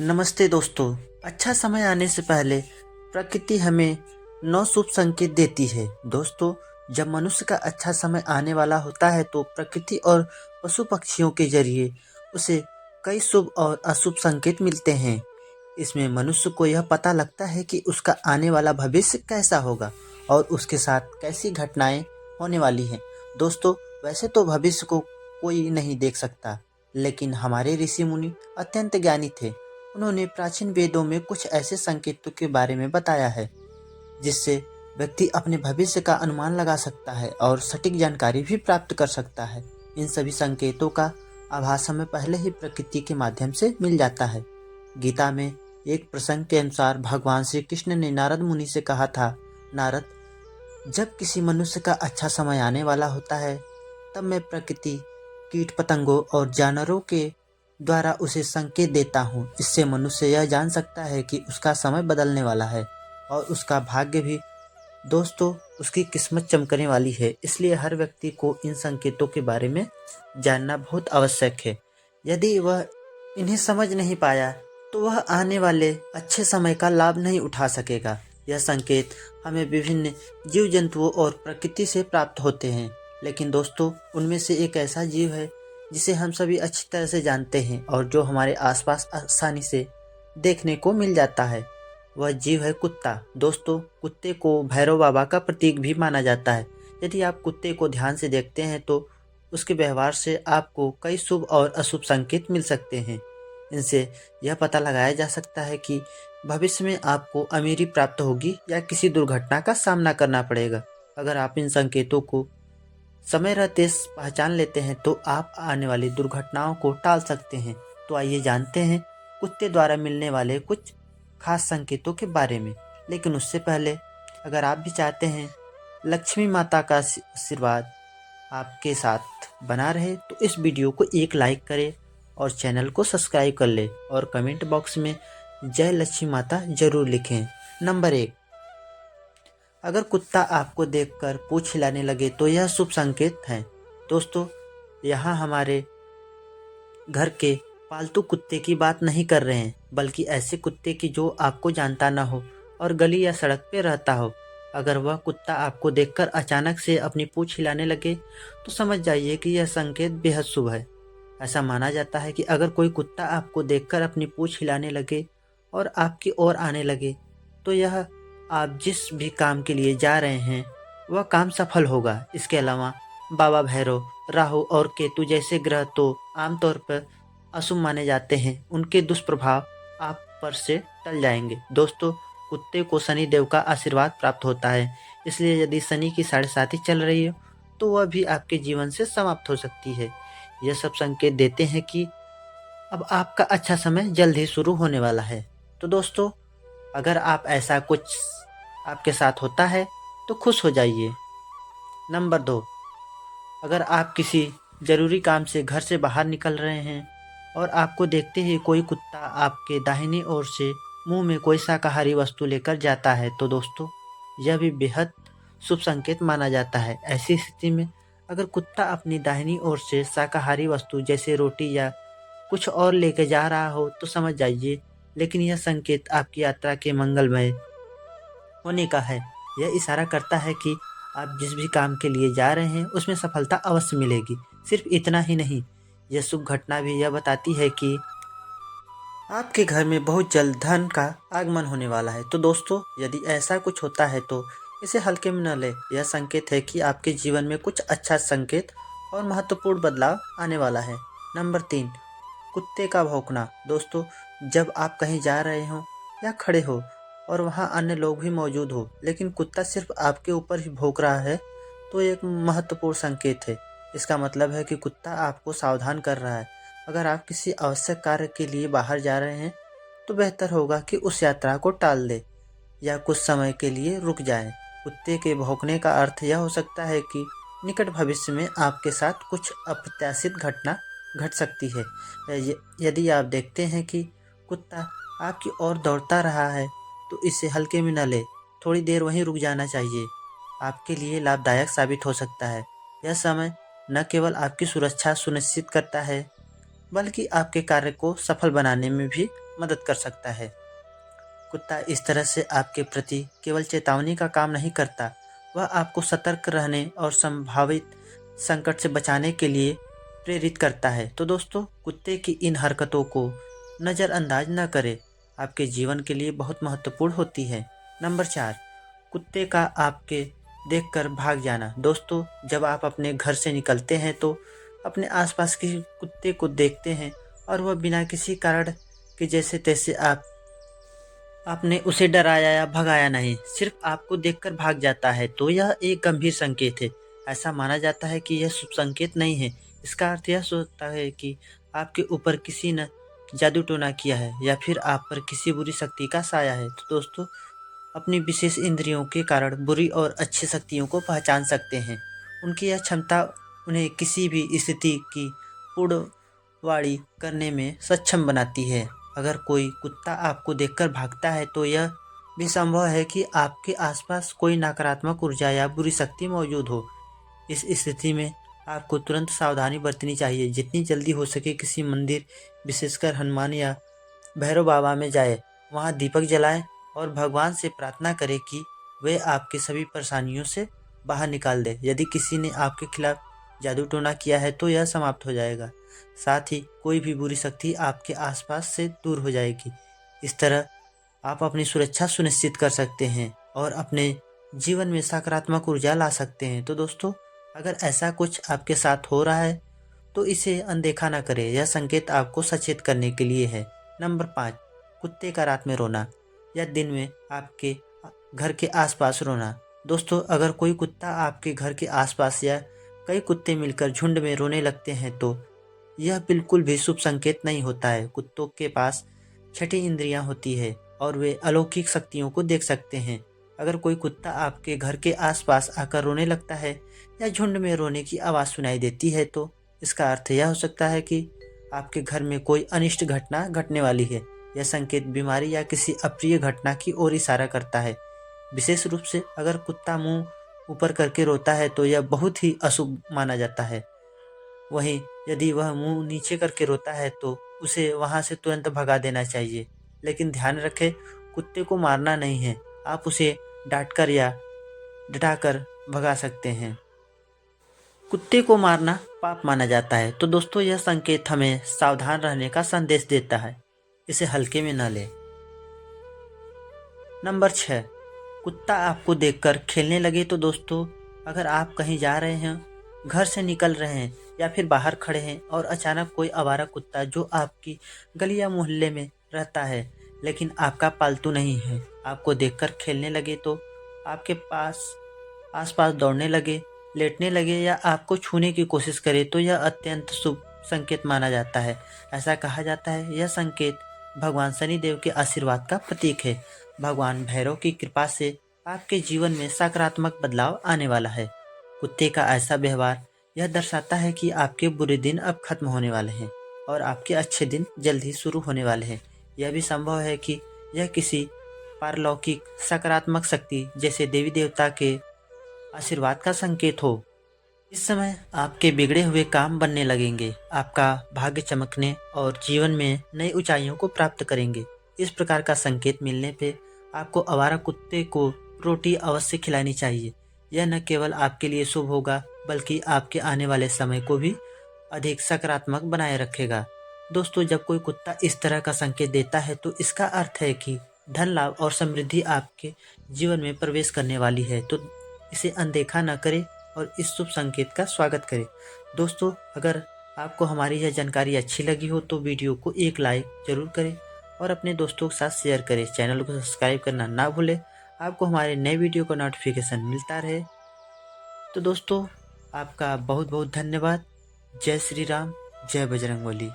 नमस्ते दोस्तों। अच्छा समय आने से पहले प्रकृति हमें 9 शुभ संकेत देती है। दोस्तों, जब मनुष्य का अच्छा समय आने वाला होता है तो प्रकृति और पशु पक्षियों के जरिए उसे कई शुभ और अशुभ संकेत मिलते हैं। इसमें मनुष्य को यह पता लगता है कि उसका आने वाला भविष्य कैसा होगा और उसके साथ कैसी घटनाएं होने वाली हैं। दोस्तों, वैसे तो भविष्य को कोई नहीं देख सकता, लेकिन हमारे ऋषि मुनि अत्यंत ज्ञानी थे। उन्होंने प्राचीन वेदों में कुछ ऐसे संकेतों के बारे में बताया है जिससे व्यक्ति अपने भविष्य का अनुमान लगा सकता है और सटीक जानकारी भी प्राप्त कर सकता है। इन सभी संकेतों का आभास हमें पहले ही प्रकृति के माध्यम से मिल जाता है। गीता में एक प्रसंग के अनुसार भगवान श्री कृष्ण ने नारद मुनि से कहा था, नारद, जब किसी मनुष्य का अच्छा समय आने वाला होता है तब मैं प्रकृति, कीट पतंगों और जानवरों के द्वारा उसे संकेत देता हूँ। इससे मनुष्य यह जान सकता है कि उसका समय बदलने वाला है और उसका भाग्य भी। दोस्तों, उसकी किस्मत चमकने वाली है। इसलिए हर व्यक्ति को इन संकेतों के बारे में जानना बहुत आवश्यक है। यदि वह इन्हें समझ नहीं पाया तो वह आने वाले अच्छे समय का लाभ नहीं उठा सकेगा। यह संकेत हमें विभिन्न जीव जंतुओं और प्रकृति से प्राप्त होते हैं, लेकिन दोस्तों, उनमें से एक ऐसा जीव है जिसे हम सभी अच्छी तरह से जानते हैं और जो हमारे आसपास आसानी से देखने को मिल जाता है। वह जीव है कुत्ता। दोस्तों, कुत्ते को भैरव बाबा का प्रतीक भी माना जाता है। यदि आप कुत्ते को ध्यान से देखते हैं तो उसके व्यवहार से आपको कई शुभ और अशुभ संकेत मिल सकते हैं। इनसे यह पता लगाया जा सकता है कि भविष्य में आपको अमीरी प्राप्त होगी या किसी दुर्घटना का सामना करना पड़ेगा। अगर आप इन संकेतों को समय रहते पहचान लेते हैं तो आप आने वाली दुर्घटनाओं को टाल सकते हैं। तो आइए जानते हैं कुत्ते द्वारा मिलने वाले कुछ खास संकेतों के बारे में। लेकिन उससे पहले, अगर आप भी चाहते हैं लक्ष्मी माता का आशीर्वाद आपके साथ बना रहे तो इस वीडियो को एक लाइक करें और चैनल को सब्सक्राइब कर ले और कमेंट बॉक्स में जय लक्ष्मी माता जरूर लिखें। नंबर 1, अगर कुत्ता आपको देखकर पूंछ हिलाने लगे तो यह शुभ संकेत है। दोस्तों, यहाँ हमारे घर के पालतू कुत्ते की बात नहीं कर रहे हैं, बल्कि ऐसे कुत्ते की जो आपको जानता ना हो और गली या सड़क पे रहता हो। अगर वह कुत्ता आपको देखकर अचानक से अपनी पूंछ हिलाने लगे तो समझ जाइए कि यह संकेत बेहद शुभ है। ऐसा माना जाता है कि अगर कोई कुत्ता आपको देखकर अपनी पूंछ हिलाने लगे और आपकी ओर आने लगे तो यह आप जिस भी काम के लिए जा रहे हैं वह काम सफल होगा। इसके अलावा बाबा भैरव, राहु और केतु जैसे ग्रह तो आमतौर पर अशुभ माने जाते हैं। उनके दुष्प्रभाव आप पर से टल जाएंगे। दोस्तों, कुत्ते को शनि देव का आशीर्वाद प्राप्त होता है, इसलिए यदि शनि की 7.5 चल रही हो तो वह भी आपके जीवन से समाप्त हो सकती है। यह सब संकेत देते हैं कि अब आपका अच्छा समय जल्द ही शुरू होने वाला है। तो दोस्तों, अगर आप ऐसा कुछ आपके साथ होता है तो खुश हो जाइए। नंबर 2, अगर आप किसी ज़रूरी काम से घर से बाहर निकल रहे हैं और आपको देखते ही कोई कुत्ता आपके दाहिनी ओर से मुंह में कोई शाकाहारी वस्तु लेकर जाता है तो दोस्तों, यह भी बेहद शुभ संकेत माना जाता है। ऐसी स्थिति में अगर कुत्ता अपनी दाहिनी ओर से शाकाहारी वस्तु जैसे रोटी या कुछ और लेकर जा रहा हो तो समझ जाइए, लेकिन यह संकेत आपकी यात्रा के मंगलमय होने का है। यह इशारा करता है कि आप जिस भी काम के लिए जा रहे हैं उसमें सफलता अवश्य मिलेगी। सिर्फ इतना ही नहीं, यह शुभ घटना भी यह बताती है कि आपके घर में बहुत जल्द धन का आगमन होने वाला है। तो दोस्तों, यदि ऐसा कुछ होता है तो इसे हल्के में न लें। यह संकेत है कि आपके जीवन में कुछ अच्छा संकेत और महत्वपूर्ण बदलाव आने वाला है। नंबर 3, कुत्ते का भौंकना। दोस्तों, जब आप कहीं जा रहे हो या खड़े हो और वहाँ अन्य लोग भी मौजूद हो लेकिन कुत्ता सिर्फ आपके ऊपर ही भौंक रहा है तो एक महत्वपूर्ण संकेत है। इसका मतलब है कि कुत्ता आपको सावधान कर रहा है। अगर आप किसी आवश्यक कार्य के लिए बाहर जा रहे हैं तो बेहतर होगा कि उस यात्रा को टाल दें या कुछ समय के लिए रुक जाएं। कुत्ते के भौंकने का अर्थ यह हो सकता है कि निकट भविष्य में आपके साथ कुछ अप्रत्याशित घटना घट सकती है। यदि आप देखते हैं कि कुत्ता आपकी ओर दौड़ता रहा है तो इसे हल्के में न ले, थोड़ी देर वहीं रुक जाना चाहिए। आपके लिए लाभदायक साबित हो सकता है। यह समय न केवल आपकी सुरक्षा सुनिश्चित करता है बल्कि आपके कार्य को सफल बनाने में भी मदद कर सकता है। कुत्ता इस तरह से आपके प्रति केवल चेतावनी का काम नहीं करता, वह आपको सतर्क रहने और संभावित संकट से बचाने के लिए प्रेरित करता है। तो दोस्तों, कुत्ते की इन हरकतों को नज़रअंदाज न करें, आपके जीवन के लिए बहुत महत्वपूर्ण होती है। नंबर 4, कुत्ते का आपके देखकर भाग जाना। दोस्तों, जब आप अपने घर से निकलते हैं तो अपने आसपास के कुत्ते को देखते हैं और वह बिना किसी कारण के जैसे तैसे आपने उसे डराया या भगाया नहीं, सिर्फ आपको देखकर भाग जाता है, तो यह एक गंभीर संकेत है। ऐसा माना जाता है कि यह शुभ संकेत नहीं है। इसका अर्थ यह होता है कि आपके ऊपर किसी ने जादू टोना किया है या फिर आप पर किसी बुरी शक्ति का साया है। तो दोस्तों, अपनी विशेष इंद्रियों के कारण बुरी और अच्छी शक्तियों को पहचान सकते हैं। उनकी यह क्षमता उन्हें किसी भी स्थिति की पूर्ववाणी करने में सक्षम बनाती है। अगर कोई कुत्ता आपको देखकर भागता है तो यह भी संभव है कि आपके आसपास कोई नकारात्मक ऊर्जा या बुरी शक्ति मौजूद हो। इस स्थिति में आपको तुरंत सावधानी बरतनी चाहिए। जितनी जल्दी हो सके किसी मंदिर, विशेषकर हनुमान या भैरव बाबा में जाए, वहाँ दीपक जलाएं और भगवान से प्रार्थना करें कि वे आपकी सभी परेशानियों से बाहर निकाल दे। यदि किसी ने आपके खिलाफ जादू टोना किया है तो यह समाप्त हो जाएगा, साथ ही कोई भी बुरी शक्ति आपके आसपास से दूर हो जाएगी। इस तरह आप अपनी सुरक्षा सुनिश्चित कर सकते हैं और अपने जीवन में सकारात्मक ऊर्जा ला सकते हैं। तो दोस्तों, अगर ऐसा कुछ आपके साथ हो रहा है तो इसे अनदेखा ना करें, यह संकेत आपको सचेत करने के लिए है। नंबर 5, कुत्ते का रात में रोना या दिन में आपके घर के आसपास रोना। दोस्तों, अगर कोई कुत्ता आपके घर के आसपास या कई कुत्ते मिलकर झुंड में रोने लगते हैं तो यह बिल्कुल भी शुभ संकेत नहीं होता है। कुत्तों के पास छठी इंद्रियां होती है और वे अलौकिक शक्तियों को देख सकते हैं। अगर कोई कुत्ता आपके घर के आसपास आकर रोने लगता है या झुंड में रोने की आवाज़ सुनाई देती है तो इसका अर्थ यह हो सकता है कि आपके घर में कोई अनिष्ट घटना घटने वाली है। यह संकेत बीमारी या किसी अप्रिय घटना की ओर इशारा करता है। विशेष रूप से अगर कुत्ता मुंह ऊपर करके रोता है तो यह बहुत ही अशुभ माना जाता है। वहीं यदि वह मुंह नीचे करके रोता है तो उसे वहां से तुरंत भगा देना चाहिए। लेकिन ध्यान रखें, कुत्ते को मारना नहीं है, आप उसे डांटकर या डटाकर भगा सकते हैं। कुत्ते को मारना पाप माना जाता है। तो दोस्तों, यह संकेत हमें सावधान रहने का संदेश देता है, इसे हल्के में न लें। नंबर 6, कुत्ता आपको देखकर खेलने लगे। तो दोस्तों, अगर आप कहीं जा रहे हैं, घर से निकल रहे हैं या फिर बाहर खड़े हैं और अचानक कोई आवारा कुत्ता जो आपकी गली या मोहल्ले में रहता है लेकिन आपका पालतू नहीं है, आपको देखकर खेलने लगे तो आपके आसपास दौड़ने लगे, लेटने लगे या आपको छूने की कोशिश करे तो यह अत्यंत शुभ संकेत माना जाता है। ऐसा कहा जाता है यह संकेत भगवान शनिदेव के आशीर्वाद का प्रतीक है। भगवान भैरव की कृपा से आपके जीवन में सकारात्मक बदलाव आने वाला है। कुत्ते का ऐसा व्यवहार यह दर्शाता है कि आपके बुरे दिन अब खत्म होने वाले हैं और आपके अच्छे दिन जल्द ही शुरू होने वाले हैं। यह भी संभव है कि यह किसी पारलौकिक सकारात्मक शक्ति जैसे देवी देवता के आशीर्वाद का संकेत हो। इस समय आपके बिगड़े हुए काम बनने लगेंगे, आपका भाग्य चमकने और जीवन में नई ऊंचाइयों को प्राप्त करेंगे। इस प्रकार का संकेत मिलने पे आपको आवारा कुत्ते को रोटी अवश्य खिलानी चाहिए। यह न केवल आपके लिए शुभ होगा बल्कि आपके आने वाले समय को भी अधिक सकारात्मक बनाए रखेगा। दोस्तों, जब कोई कुत्ता इस तरह का संकेत देता है तो इसका अर्थ है कि धन लाभ और समृद्धि आपके जीवन में प्रवेश करने वाली है। तो इसे अनदेखा न करें और इस शुभ संकेत का स्वागत करें। दोस्तों, अगर आपको हमारी यह जानकारी अच्छी लगी हो तो वीडियो को एक लाइक जरूर करें और अपने दोस्तों के साथ शेयर करें। चैनल को सब्सक्राइब करना ना भूलें, आपको हमारे नए वीडियो का नोटिफिकेशन मिलता रहे। तो दोस्तों, आपका बहुत बहुत धन्यवाद। जय श्री राम, जय बजरंगबली।